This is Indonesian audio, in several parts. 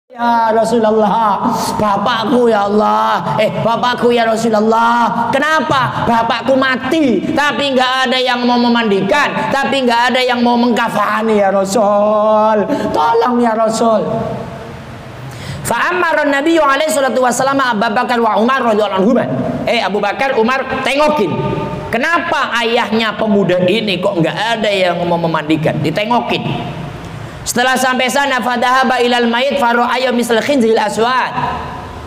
Ya Rasulullah, bapakku ya Allah, bapakku ya Rasulullah, kenapa bapakku mati tapi nggak ada yang mau memandikan, tapi nggak ada yang mau mengkafani ya Rasul, tolong ya Rasul. Fa'amara Nabi alaihi salatu wasallam Abu Bakar wa Umar radhiyallahu anhum. Abu Bakar, Umar tengokin. Kenapa ayahnya pemuda ini kok nggak ada yang mau memandikan? Ditengokin. Setelah sampai sana fadhahaba ilal mayit faru'ayya misal khinzil aswad.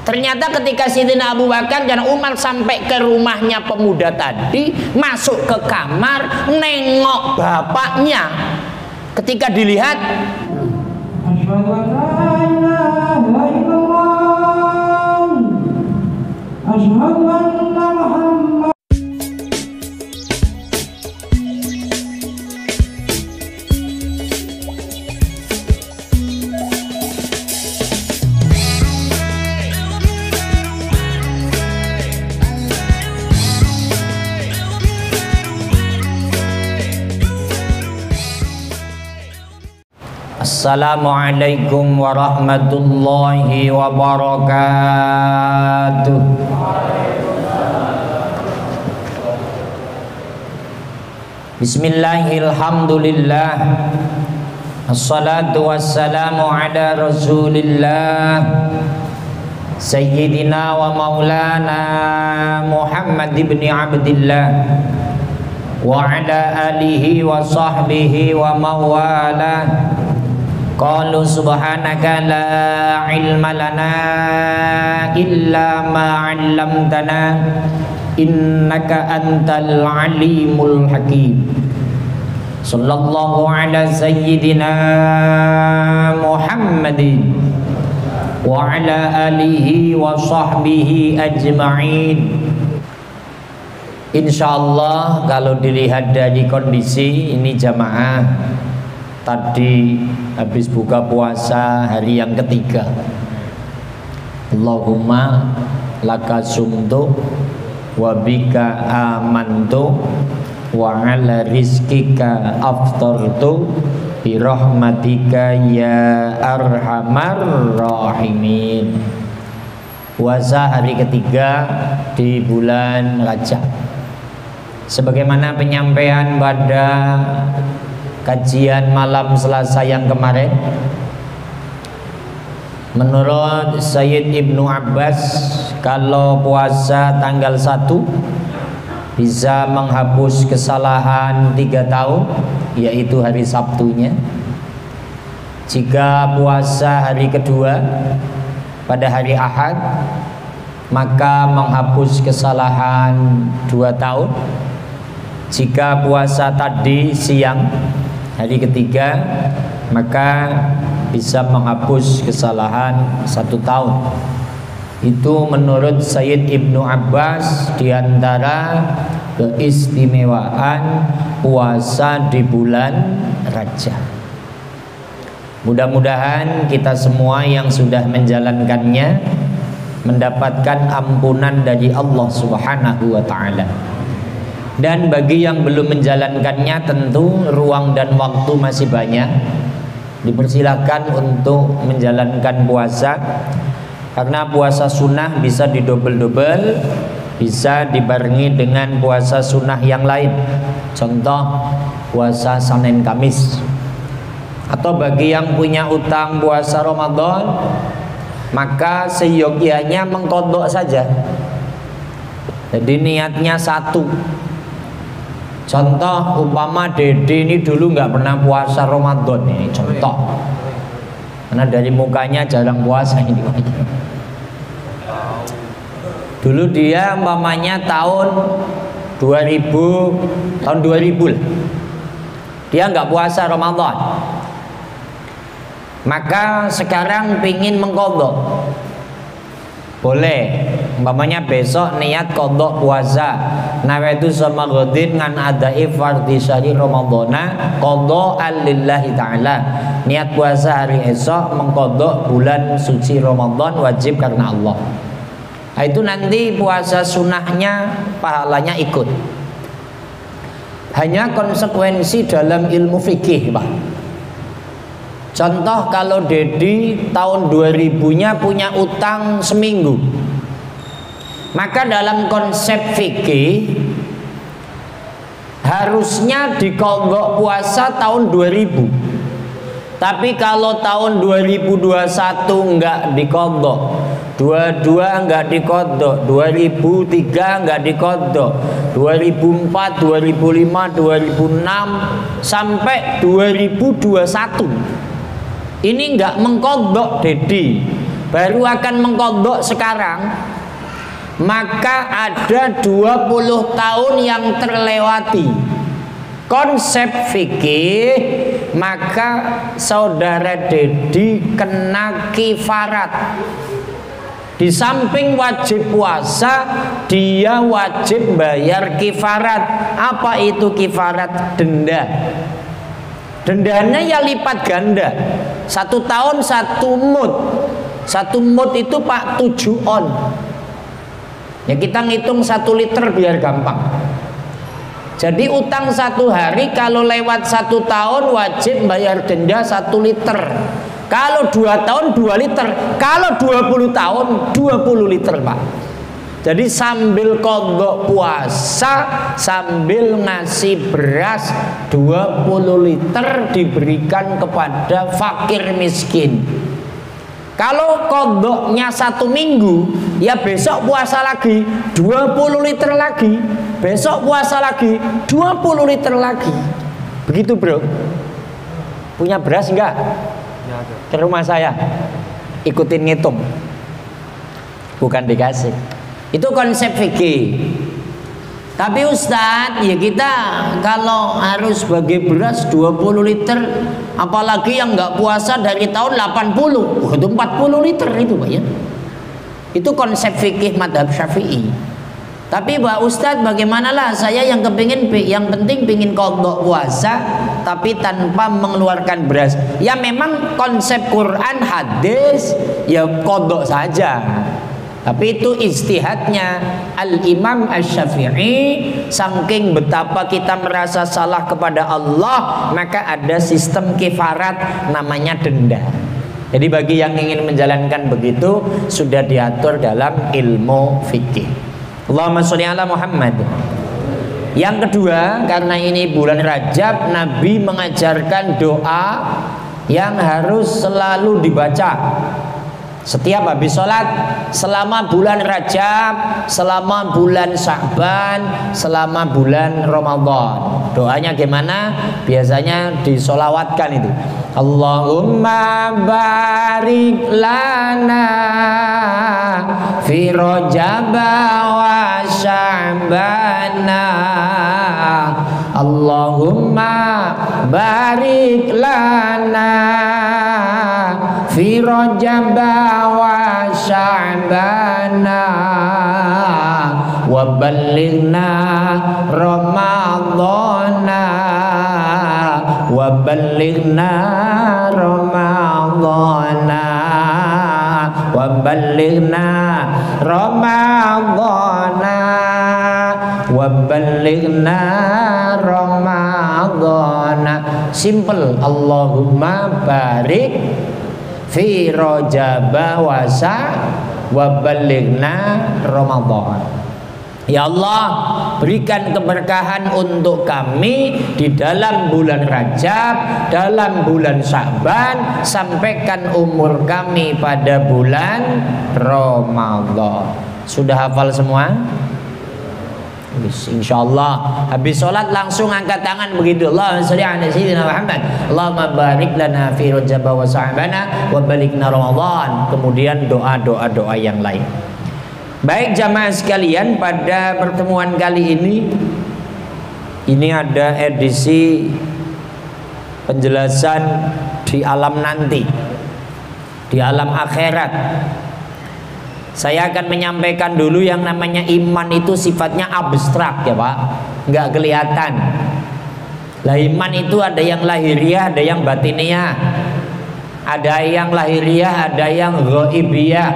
Ternyata ketika Sidina Abu Bakar dan Umar sampai ke rumahnya pemuda tadi, masuk ke kamar, nengok bapaknya. Ketika dilihat, asyhadu an la ilaha illallah, asyhadu anna Muhammad. Assalamualaikum warahmatullahi wabarakatuh. Bismillahirrahmanirrahim. Assalatu wassalamu ala Rasulillah Sayyidina wa maulana Muhammad ibn Abdillah wa ala alihi wa sahbihi wa mawala. Qalu subhanaka la ilma lana illa ma 'allamtana innaka antal alimul hakim. Sallallahu ala sayyidina Muhammadin wa ala alihi wa sahbihi ajma'in. Insyaallah kalau dilihat dari kondisi ini jamaah tadi habis buka puasa hari yang ketiga. Allahumma laka sumtu wa bika amantu wa ala rizkika aftartu bi rahmatika ya arhamar rahimin. Puasa hari ketiga di bulan Rajab. Sebagaimana penyampaian pada kajian malam Selasa yang kemarin, menurut Sayyid Ibnu Abbas, kalau puasa tanggal 1 bisa menghapus kesalahan 3 tahun, yaitu hari Sabtunya. Jika puasa hari kedua pada hari Ahad, maka menghapus kesalahan 2 tahun. Jika puasa tadi siang hari ketiga, maka bisa menghapus kesalahan 1 tahun. Itu menurut Sayyid Ibnu Abbas diantara keistimewaan puasa di bulan Rajab. Mudah-mudahan kita semua yang sudah menjalankannya mendapatkan ampunan dari Allah Subhanahu wa ta'ala. Dan bagi yang belum menjalankannya, tentu ruang dan waktu masih banyak. Dipersilahkan untuk menjalankan puasa, karena puasa sunnah bisa didobel-dobel, bisa dibarengi dengan puasa sunnah yang lain. Contoh puasa Senin Kamis. Atau bagi yang punya utang puasa Ramadan, maka seyogyanya mengkodok saja. Jadi niatnya satu. Contoh umpama Dede ini dulu nggak pernah puasa Ramadan, ini contoh, karena dari mukanya jarang puasa ini. Dulu dia umpamanya tahun 2000 lah, dia nggak puasa Ramadan, maka sekarang pingin mengkodok, boleh. Umpamanya besok niat kodok puasa, nawaitu sama godin ngan adai fardhi syahri Ramadana qada'an lillahi ta'ala. Niat puasa hari esok mengkodok bulan suci Ramadan wajib karena Allah. Nah, itu nanti puasa sunnahnya pahalanya ikut. Hanya konsekuensi dalam ilmu fikih, Pak. Contoh kalau Dedi tahun 2000-nya punya utang seminggu, maka dalam konsep fikih harusnya diqadha puasa tahun 2000. Tapi kalau tahun 2021 enggak diqadha, 22 enggak diqadha, 2003 enggak diqadha, 2004, 2005, 2006 sampai 2021 ini enggak mengqadha Dedi, baru akan mengqadha sekarang. Maka ada 20 tahun yang terlewati konsep fikih, maka saudara Dedi kena kifarat. Di samping wajib puasa, dia wajib bayar kifarat. Apa itu kifarat? Denda. Dendanya ya lipat ganda. 1 tahun 1 mud. 1 mud itu Pak 7 on. Ya kita ngitung 1 liter biar gampang. Jadi utang 1 hari kalau lewat 1 tahun wajib bayar denda 1 liter. Kalau 2 tahun 2 liter. Kalau 20 tahun 20 liter Pak. Jadi sambil qadha puasa, sambil ngasih beras 20 liter diberikan kepada fakir miskin. Kalau qadha-nya 1 minggu, ya besok puasa lagi 20 liter lagi, besok puasa lagi 20 liter lagi. Begitu bro. Punya beras enggak? Ke rumah saya, ikutin ngitung. Bukan dikasih. Itu konsep fikih. Tapi Ustadz, ya kita kalau harus bagi beras 20 liter, apalagi yang nggak puasa dari tahun 80, itu 40 liter itu Pak ya. Itu konsep fikih madhab Syafi'i. Tapi Pak Ustadz, bagaimanalah saya yang penting pingin qadha puasa tapi tanpa mengeluarkan beras. Ya memang konsep Quran hadis ya qadha saja. Tapi itu ijtihadnya Al-Imam Asy-Syafi'i. Saking betapa kita merasa salah kepada Allah, maka ada sistem kifarat namanya denda. Jadi bagi yang ingin menjalankan begitu, sudah diatur dalam ilmu fikih. Allahumma sholli ala Muhammad. Yang kedua, karena ini bulan Rajab, Nabi mengajarkan doa yang harus selalu dibaca setiap habis sholat, selama bulan Rajab, selama bulan Sya'ban, selama bulan Ramadan. Doanya gimana? Biasanya disolawatkan itu. Allahumma barik lana fi Rajab wa Sya'bana. Allahumma barik lana fi Rajab wa Sya'bana wa ballighna Ramadhana wa ballighna Ramadhana wa ballighna Ramadhana wa ballighna Ramadhana. Simple. Allahumma barik fi Rajab wa ballighna Ramadan. Ya Allah, berikan keberkahan untuk kami di dalam bulan Rajab, dalam bulan Sya'ban, sampaikan umur kami pada bulan Ramadan. Sudah hafal semua? Insyaallah habis sholat langsung angkat tangan begitu. Allahumma sholli ala sayyidina Muhammad. Allahumma barik lana fi Rajab wa Sya'bana wa balighna Ramadan. Kemudian doa-doa yang lain. Baik jamaah sekalian, pada pertemuan kali ini ada edisi penjelasan di alam nanti, di alam akhirat. Saya akan menyampaikan dulu yang namanya iman itu sifatnya abstrak ya Pak, nggak kelihatan. Lah iman itu ada yang lahiriah, ada yang batiniah. ada yang lahiriah, ada yang ghaibiyah.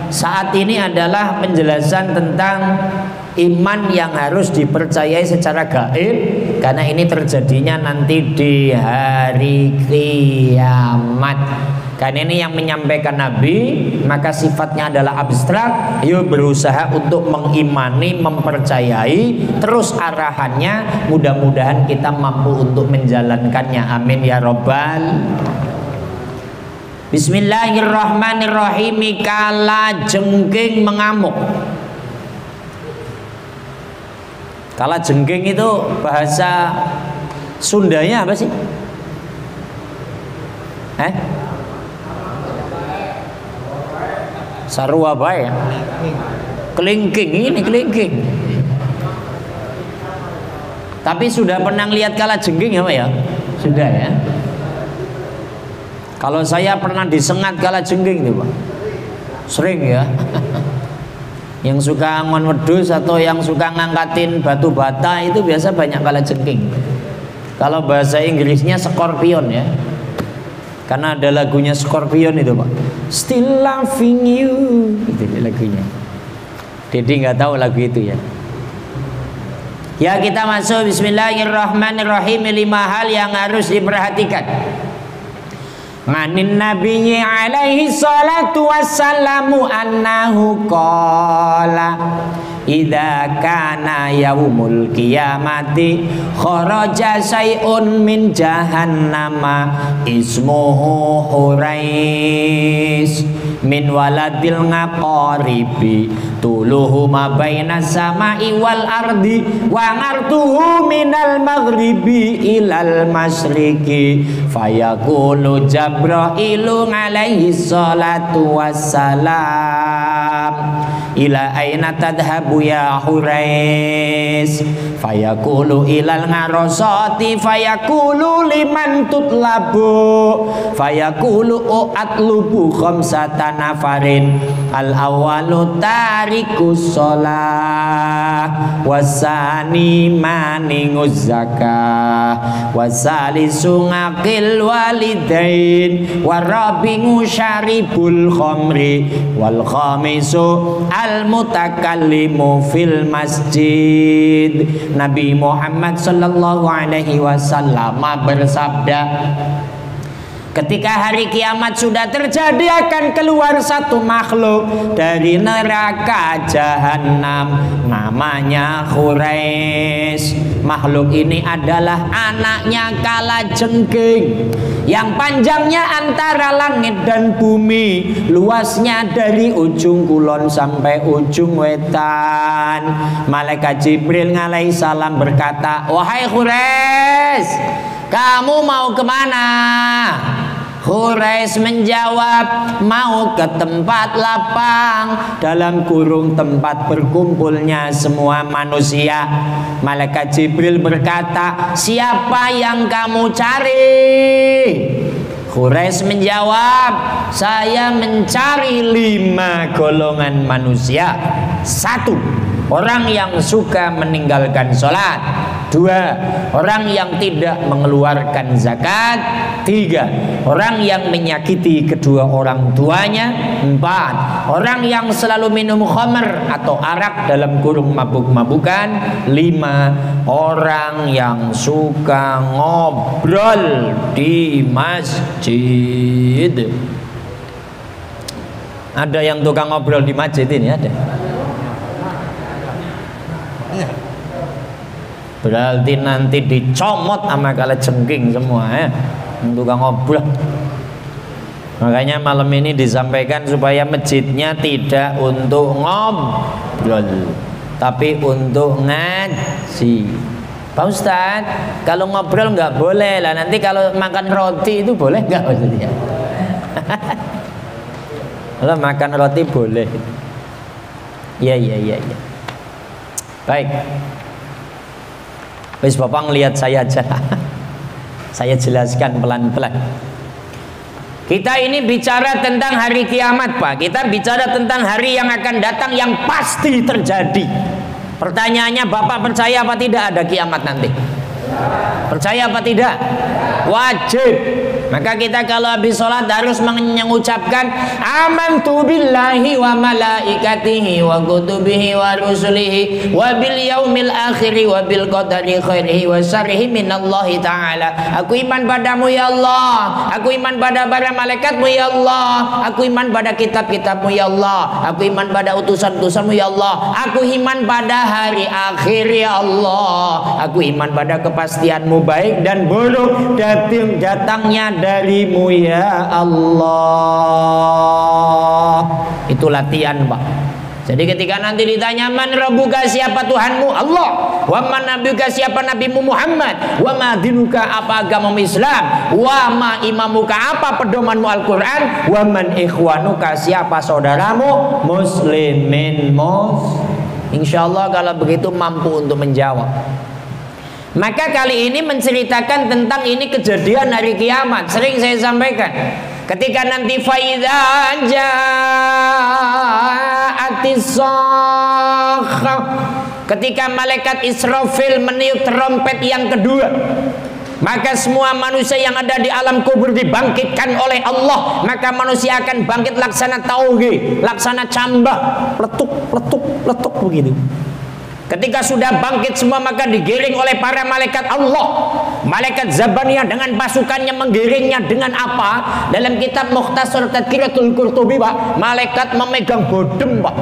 Saat ini adalah penjelasan tentang iman yang harus dipercayai secara gaib, karena ini terjadinya nanti di hari kiamat. Karena ini yang menyampaikan Nabi, maka sifatnya adalah abstrak. Yuk berusaha untuk mengimani, mempercayai, terus arahannya mudah-mudahan kita mampu untuk menjalankannya. Amin ya robbal. Bismillahirrahmanirrahim. Kala jengking mengamuk. Kala jengking itu bahasa Sundanya apa sih? Sarua bae ya. Kelingking, ini kelingking. Tapi sudah pernah lihat kala jengking ya Pak ya? Sudah ya. Kalau saya pernah disengat kala jengking nih Pak. Sering ya. Yang suka ngon wedhus atau yang suka ngangkatin batu bata itu biasa banyak kala jengking. Kalau bahasa Inggrisnya scorpion ya. Karena ada lagunya Scorpion itu Pak, Still Loving You, itu lagunya. Dedi nggak tahu lagu itu ya. Ya kita masuk. Bismillahirrahmanirrahim. 5 hal yang harus diperhatikan. Nganin Nabi alaihi salatu wassalamu annahu qala idza kana yaumul qiyamati kharaja sayun min jahannama ismuhu Hurais min waladil ngaqaribi tuluhu ma baina samai wal ardi wa ngartuhu minal maghribi ilal masyriqi fayaqulu Jibrailu alaihi salatu wassalam ila aina tadhabu ya Hurais fayaqulu ilal ngarosati fayaqulu liman tutlabu fayaqulu atlubu khamsata nafarin al awalu tarikus sholah wasani maninguz zakah wasalisu ngaqil walidain warabingu syaribul khamri wal khamisu al mutakallimu fil masjid. Nabi Muhammad sallallahu alaihi wasallam bersabda, ketika hari kiamat sudah terjadi akan keluar satu makhluk dari neraka jahanam, namanya Hurais. Makhluk ini adalah anaknya kala jengking yang panjangnya antara langit dan bumi, luasnya dari ujung kulon sampai ujung wetan. Malaikat Jibril alaihissalam berkata, wahai Hurais, kamu mau kemana? Hurais menjawab, mau ke tempat lapang, dalam kurung tempat berkumpulnya semua manusia. Malaikat Jibril berkata, siapa yang kamu cari? Hurais menjawab, saya mencari 5 golongan manusia. 1, orang yang suka meninggalkan sholat. 2, orang yang tidak mengeluarkan zakat. 3, orang yang menyakiti kedua orang tuanya. 4, orang yang selalu minum khamr atau arak dalam kurung mabuk-mabukan. 5, orang yang suka ngobrol di masjid. Ada yang tukang ngobrol di masjid ini ada? Berarti nanti dicomot sama kala jengking semua ya, tukang ngobrol. Makanya malam ini disampaikan supaya masjidnya tidak untuk ngobrol, tapi untuk ngaji. Pak Ustadz, kalau ngobrol nggak boleh lah, nanti kalau makan roti itu boleh nggak maksudnya? Kalau makan roti boleh. Iya. Baik. Wis Bapak ngelihat saya aja. Saya jelaskan pelan-pelan. Kita ini bicara tentang hari kiamat Pak. Kita bicara tentang hari yang akan datang yang pasti terjadi. Pertanyaannya, Bapak percaya apa tidak ada kiamat nanti? Percaya apa tidak? Wajib. Maka kita kalau habis sholat harus mengucapkan amantu billahi wa malaikatihi wa kutubihi wa rusulihi wa bil yaumil akhiri wa bil qadari khairihi wa syarrihi minallahi ta'ala. Aku iman padamu ya Allah, aku iman pada para malaikatmu ya Allah, aku iman pada kitab-kitabmu ya Allah, aku iman pada utusan-utusanmu ya Allah, aku iman pada hari akhir ya Allah, aku iman pada kepastianmu baik dan buruk datangnya darimu ya Allah. Itu latihan, Pak. Jadi ketika nanti ditanya man rabbuka, siapa Tuhanmu? Allah. Wa man nabiyuka, siapa nabimu Muhammad? Wa ma dinuka, apa agamamu Islam? Wa ma imamuka, apa pedomanmu Al-Qur'an? Wa man ikhwanuka, siapa saudaramu? Muslimin Insyaallah kalau begitu mampu untuk menjawab. Maka kali ini menceritakan tentang ini kejadian hari kiamat. Sering saya sampaikan, ketika nanti faidza ja'atis sakhah, ketika malaikat Israfil meniup trompet yang kedua, maka semua manusia yang ada di alam kubur dibangkitkan oleh Allah. Maka manusia akan bangkit laksana tauhid, laksana cambah, letuk begitu. Ketika sudah bangkit semua, maka digiring oleh para malaikat Allah. Malaikat Zabaniyah dengan pasukannya menggiringnya dengan apa? Dalam kitab Mukhtasar Tadkiratul Qurtubi, Pak, malaikat memegang bodem, Pak.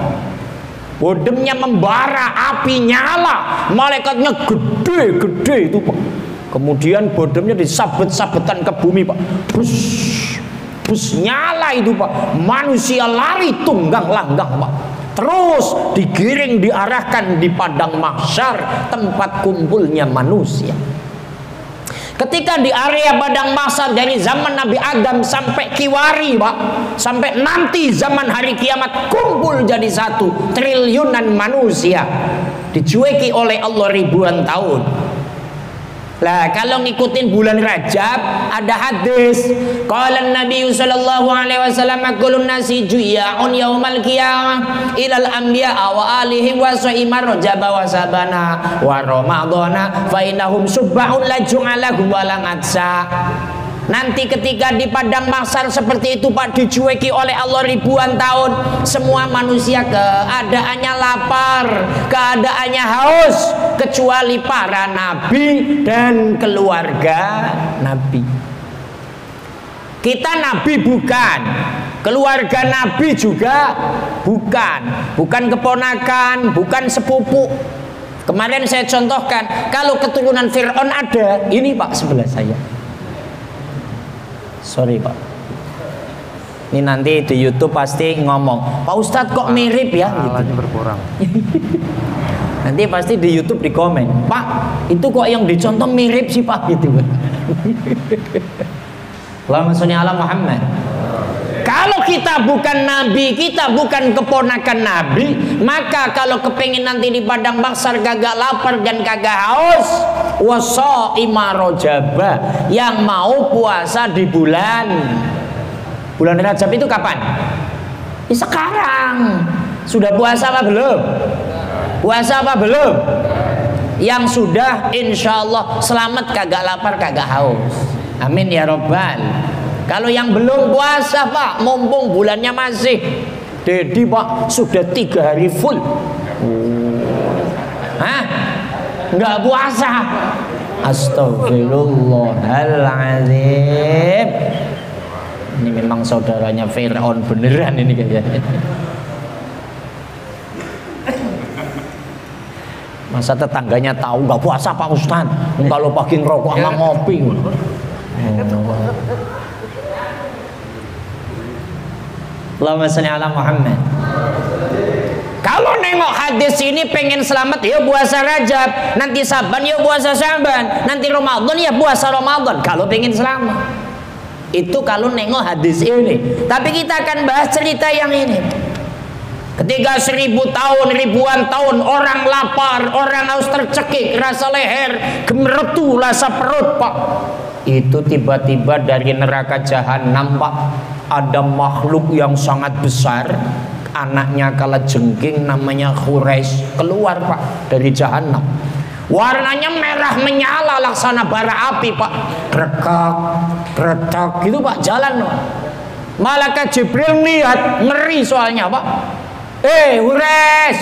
Bodemnya membara, api nyala. Malaikatnya gede itu, Pak. Kemudian bodemnya disabet-sabetan ke bumi, Pak. Bus nyala itu, Pak. Manusia lari tunggang langgang, Pak. Terus digiring, diarahkan di padang mahsyar, tempat kumpulnya manusia. Ketika di area padang mahsyar dari zaman Nabi Adam sampai kiwari, Pak, sampai nanti zaman hari kiamat, kumpul jadi 1 triliunan manusia, dicueki oleh Allah ribuan tahun. Lah kalau ngikutin bulan Rajab ada hadis, qala Nabi sallallahu alaihi wasallam, kulun nasi juya'un yaumal qiyamah ilal anbiya wa alihi wa sa'imar rajab wa sabana wa ramadhana fa innahum subba'un la ju'alahum wa la ngatsa. Nanti ketika di padang mahsyar seperti itu, Pak, dicueki oleh Allah ribuan tahun, semua manusia keadaannya lapar, keadaannya haus, kecuali para nabi dan keluarga nabi. Kita nabi bukan, keluarga nabi juga bukan keponakan, bukan sepupu. Kemarin saya contohkan, kalau keturunan Fir'aun ada, ini Pak sebelah saya. Sorry, Pak. Ini nanti di YouTube pasti ngomong, Pak Ustadz kok mirip ya? Gitu. Berkurang. Nanti pasti di YouTube di komen, Pak, itu kok yang dicontoh mirip sih, Pak, gitu. Allahumma sholli ala Muhammad. Kalau kita bukan nabi, kita bukan keponakan nabi, maka kalau kepengin nanti di padang mahsyar kagak lapar dan kagak haus, wasaima rajaba, yang mau puasa di bulan Rajab itu kapan? Ya sekarang. Sudah puasa apa belum? Puasa apa belum? Yang sudah insya Allah selamat, kagak lapar kagak haus. Amin ya robbal. Kalau yang belum puasa, Pak, mumpung bulannya masih Dedi, Pak, sudah 3 hari full. Hah? Enggak puasa. Astagfirullahaladzim. Ini memang saudaranya Fir'aun beneran ini kayaknya. Masa tetangganya tahu nggak puasa Pak Ustadz? Kalau pagi ngerokok sama ngopi. Allahumma sholli ala Muhammad. Kalau nengok hadis ini pengen selamat ya puasa Rajab, nanti Saban ya puasa Saban, nanti Ramadan ya puasa Ramadan. Kalau pengen selamat, itu kalau nengok hadis ini. Tapi kita akan bahas cerita yang ini. Ketika 1000 tahun, ribuan tahun orang lapar, orang haus tercekik, rasa leher gemeretu, rasa perut, Pak. Itu tiba-tiba dari neraka jahanam, Pak, ada makhluk yang sangat besar, anaknya kalajengking namanya Quraisy, keluar, Pak, dari jahanam. Warnanya merah menyala laksana bara api, Pak. Rekak gitu, Pak, jalan, Pak. Malaikat Jibril lihat, ngeri soalnya, Pak. Hures,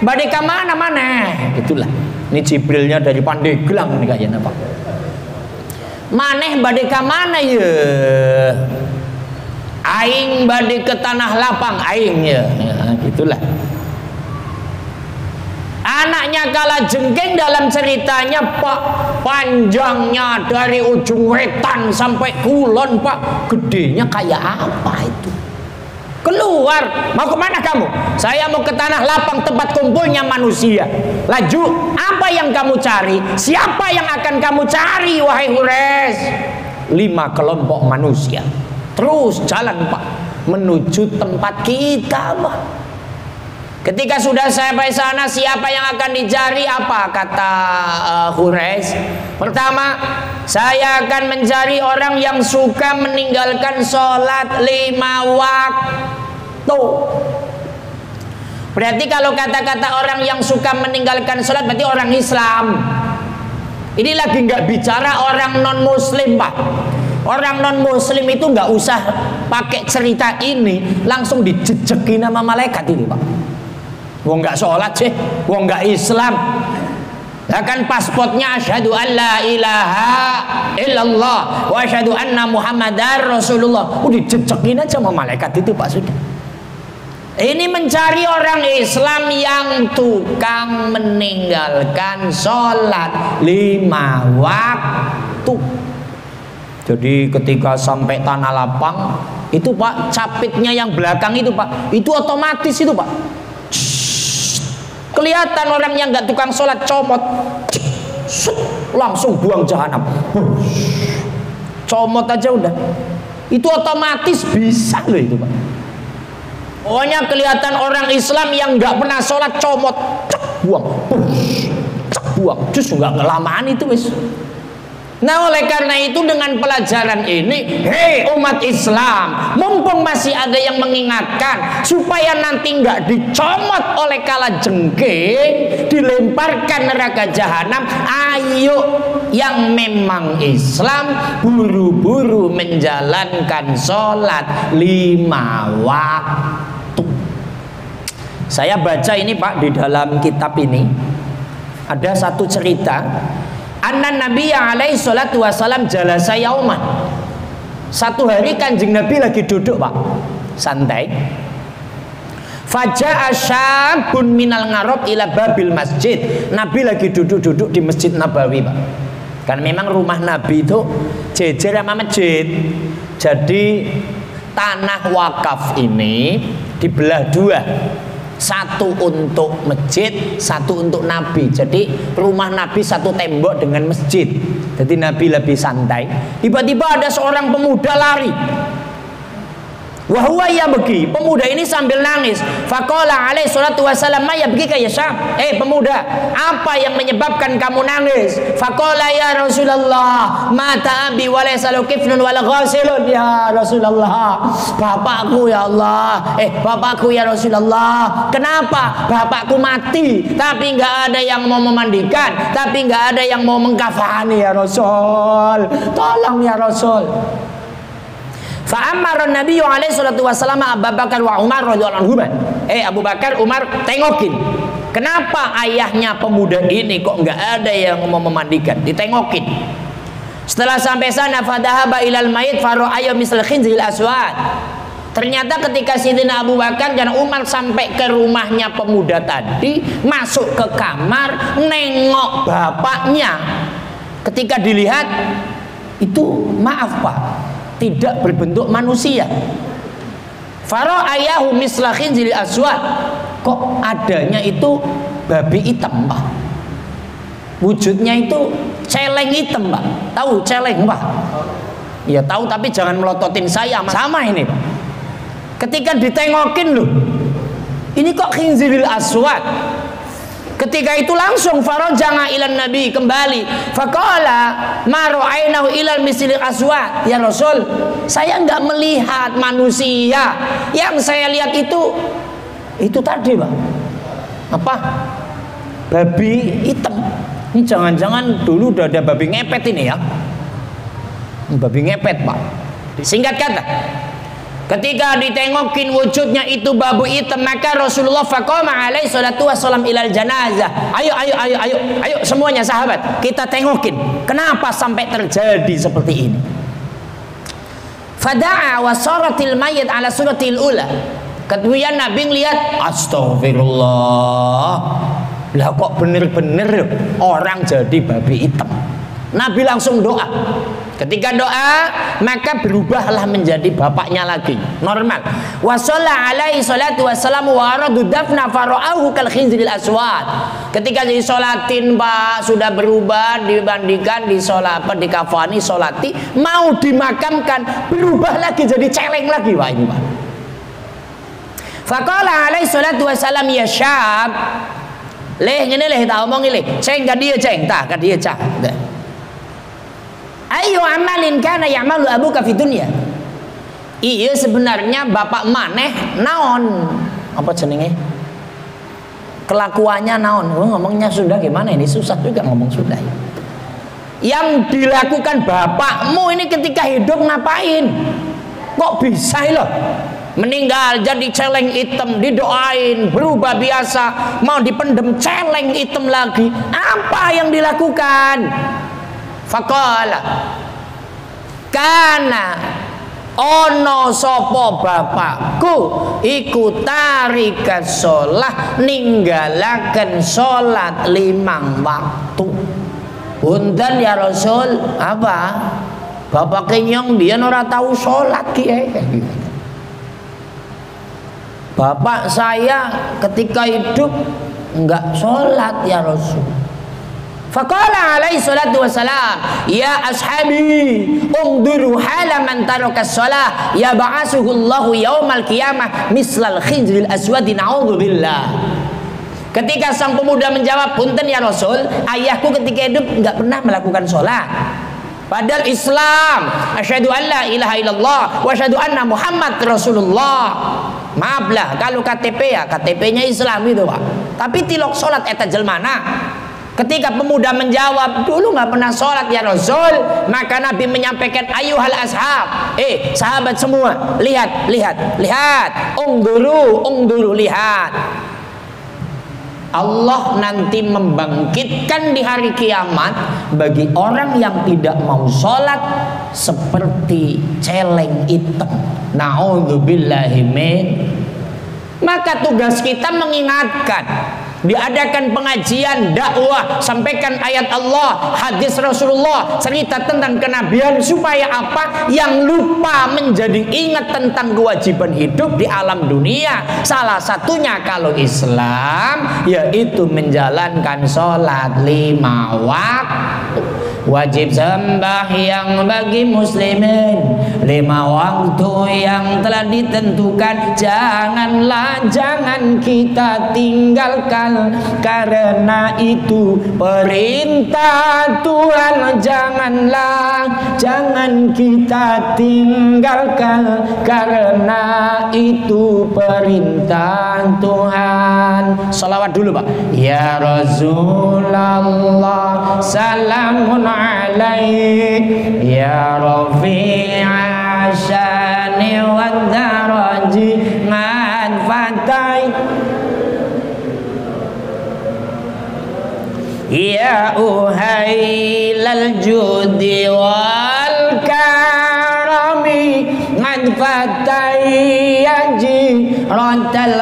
badeka mana? Itulah. Ini Jibrilnya dari Pandeglang nih kayaknya, Pak. Maneh badeka mana ya? Aing bade ke tanah lapang aing ya. Gitulah. Anaknya Kalajengking dalam ceritanya, Pak, panjangnya dari ujung wetan sampai kulon, Pak. Gedenya kayak apa itu? Keluar, mau kemana kamu? Saya mau ke tanah lapang tempat kumpulnya manusia. Laju, apa yang kamu cari? Siapa yang akan kamu cari, wahai Hures? 5 kelompok manusia. Terus jalan, Pak, menuju tempat kita, Pak. Ketika sudah sampai sana, siapa yang akan dicari? Apa kata Hures? Pertama, saya akan mencari orang yang suka meninggalkan sholat 5 waktu. Berarti kalau kata-kata orang yang suka meninggalkan sholat berarti orang Islam. Ini lagi nggak bicara orang non Muslim, Pak. Orang non Muslim itu nggak usah pakai cerita ini, langsung dijejekin sama malaikat ini, Pak. Wong nggak sholat sih, wong nggak Islam. Ya kan pasportnya asyhadu an la ilaha illallah wa asyhadu anna muhammadar rasulullah. Udah dijejekin aja sama malaikat itu, Pak, sudah. Ini mencari orang Islam yang tukang meninggalkan sholat 5 waktu. Jadi ketika sampai tanah lapang itu, Pak, capitnya yang belakang itu, Pak, itu otomatis itu, Pak. Kelihatan orang yang nggak tukang sholat comot, langsung buang jahanam. Comot aja udah. Itu otomatis bisa loh itu, Pak. Pokoknya kelihatan orang Islam yang nggak pernah sholat comot, buang, buang. Justru nggak kelamaan itu, wis. Nah, oleh karena itu dengan pelajaran ini, hei umat Islam, mumpung masih ada yang mengingatkan supaya nanti nggak dicomot oleh Kalajengking, dilemparkan neraka jahanam, ayo yang memang Islam buru-buru menjalankan sholat 5 waktu. Saya baca ini, Pak, di dalam kitab ini ada satu cerita. Anna Nabi alaihi salatu wasalam jalasa yauman. Satu hari Kanjeng Nabi lagi duduk, Pak, santai. Faja'a syabun minal ngarab ila babil masjid. Nabi lagi duduk-duduk di Masjid Nabawi, Pak. Kan memang rumah Nabi itu jejer sama masjid. Jadi tanah wakaf ini dibelah 2. Satu untuk masjid, satu untuk Nabi. Jadi rumah Nabi satu tembok dengan masjid. Jadi Nabi lebih santai. Tiba-tiba ada seorang pemuda lari. Wahwa ya begi, pemuda ini sambil nangis. Faqala alaihi salatu wasallam, ma yabgika ya syab? Pemuda, apa yang menyebabkan kamu nangis? Faqala ya Rasulullah, mata abi wa laysa lahu kifnun wa la ghasilun ya Rasulullah. Bapakku ya Allah, bapakku ya Rasulullah. Kenapa? Bapakku mati, tapi nggak ada yang mau memandikan, tapi nggak ada yang mau mengkafani ya Rasul. Tolong ya Rasul. Fa'amara Nabi alaihi salatu wasallam Abu Bakar wa Umar radhiyallahu anhum. Abu Bakar, Umar, tengokin. Kenapa ayahnya pemuda ini kok nggak ada yang mau memandikan? Ditengokin. Setelah sampai sana, fadhahaba ilal mayit fara'aya misal khinzil aswad. Ternyata ketika Sidina Abu Bakar dan Umar sampai ke rumahnya pemuda tadi, masuk ke kamar, nengok bapaknya. Ketika dilihat, itu maaf, Pak, tidak berbentuk manusia. Fara'ayahu misla khinzil aswad. Kok adanya itu babi hitam, Pak. Wujudnya itu celeng hitam, Pak. Tahu celeng, Pak? Ya tahu, tapi jangan melototin saya. Sama ini, Pak. Ketika ditengokin loh, ini kok khinzil aswad. Ketika itu langsung faraja'a ilan Nabi, kembali. Faqala ma ra'ainahu ilal misil aswad. Ya Rasul, saya enggak melihat manusia. Yang saya lihat itu tadi, Pak. Apa? Babi hitam. Ini jangan-jangan dulu udah ada babi ngepet ini ya. Babi ngepet Pak. Singkat kata, ketika ditengokin wujudnya itu babu hitam, maka Rasulullah faqama alaihi salatu wassalam ilal janazah. Ayo semuanya sahabat, kita tengokin. Kenapa sampai terjadi seperti ini? Fada'a wa saratil mayyit ala suratil ula. Kemudian Nabi ngelihat, astagfirullah. Lah kok bener-bener orang jadi babi hitam. Nabi langsung doa. Ketika doa, maka berubahlah menjadi bapaknya lagi, normal. Wa shalla alaihi salatu wassalam wa aradu dafna fara'ahu kal khinziril aswad. Ketika disolatin Pak, sudah berubah dibandingkan dikafani, solati, mau dimakamkan, berubah lagi jadi celeng lagi Pak ini Pak. Faqala alaihi salatu wassalam, ya syab, leh ngene leh tak omong leh, ceng ka dia ceng, tak ka dia cah. Ayo amalin kana ya'malu abuka fi dunya. Iya sebenarnya bapak maneh naon apa jenenge? Kelakuannya naon? Ngomongnya sudah gimana ini, susah juga ngomong sudah. Yang dilakukan bapakmu ini ketika hidup ngapain? Kok bisa loh? Meninggal jadi celeng hitam, didoain berubah biasa, mau dipendem celeng hitam lagi. Apa yang dilakukan? Faqala kana ono sopo bapakku iku tarika sholat, ninggalaken sholat 5 waktu. Punten ya Rasul, apa? Bapak kenyang biyen ora tahu sholat kiai. Bapak saya ketika hidup enggak sholat ya Rasul. Faqala alaihi salatu wassalam, ya ashabi ungduru hala man taraka shalah ya ba'asuhu Allahu yaumal qiyamah mislal khinzril aswadi na'udzubillah. Ketika sang pemuda menjawab, punten ya Rasul, ayahku ketika hidup enggak pernah melakukan sholat. Padahal Islam, asyhadu an la ilaha illallah wa asyhadu anna Muhammad Rasulullah. Maaflah kalau KTP ya KTP-nya Islam itu Pak. Tapi tilok sholat eta jelmana. Ketika pemuda menjawab, dulu nggak pernah sholat ya Rasul, maka Nabi menyampaikan, ayuhal ashab, sahabat semua, lihat, ungduru, lihat. Allah nanti membangkitkan di hari kiamat bagi orang yang tidak mau sholat seperti celeng hitam. Na'udzubillahi min. Maka tugas kita mengingatkan, diadakan pengajian, dakwah, sampaikan ayat Allah, hadis Rasulullah, cerita tentang kenabian, supaya apa? Yang lupa menjadi ingat tentang kewajiban hidup di alam dunia. Salah satunya kalau Islam yaitu menjalankan sholat 5 waktu. Wajib sembahyang bagi muslimin 5 waktu yang telah ditentukan. Jangan kita tinggalkan, karena itu perintah Tuhan. Jangan kita tinggalkan, karena itu perintah Tuhan. Salawat dulu Pak. Ya Rasulullah salamun alaik, ya Rafi'a syani wa daraji man fatai, ya uhailal judi wal karami man fatai yaji rantal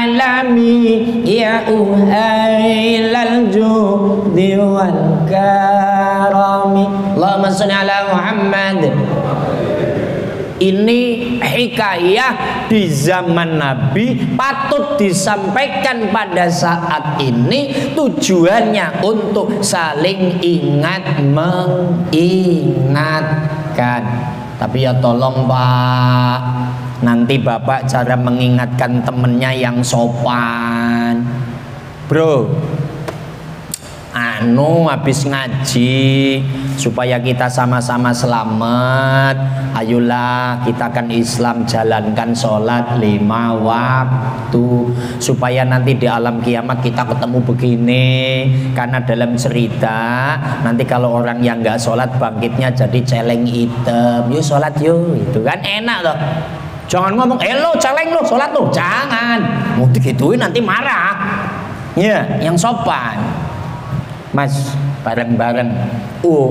alami, ya uhailal judi wal karami. Allahumma sholli ala Muhammad. Ini hikayah di zaman Nabi, patut disampaikan pada saat ini. Tujuannya untuk saling ingat mengingatkan. Tapi ya tolong Pak, nanti Bapak cara mengingatkan temennya yang sopan. Bro, habis ngaji supaya kita sama-sama selamat. Ayolah kita kan Islam, jalankan sholat 5 waktu supaya nanti di alam kiamat kita ketemu begini. Karena dalam cerita nanti kalau orang yang nggak sholat bangkitnya jadi celeng hitam. Yuk sholat yuk, itu kan enak loh. Jangan ngomong, lo celeng lo sholat lo, jangan. Mau digituin nanti marah. Ya, yang sopan. Mas, bareng-bareng.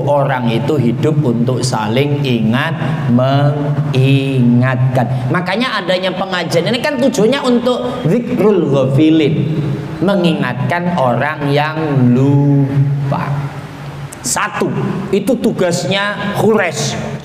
Orang itu hidup untuk saling ingat, mengingatkan. Makanya adanya pengajian ini kan tujuannya untuk zikrul ghafilin, mengingatkan orang yang lupa. Satu, itu tugasnya Quraisy.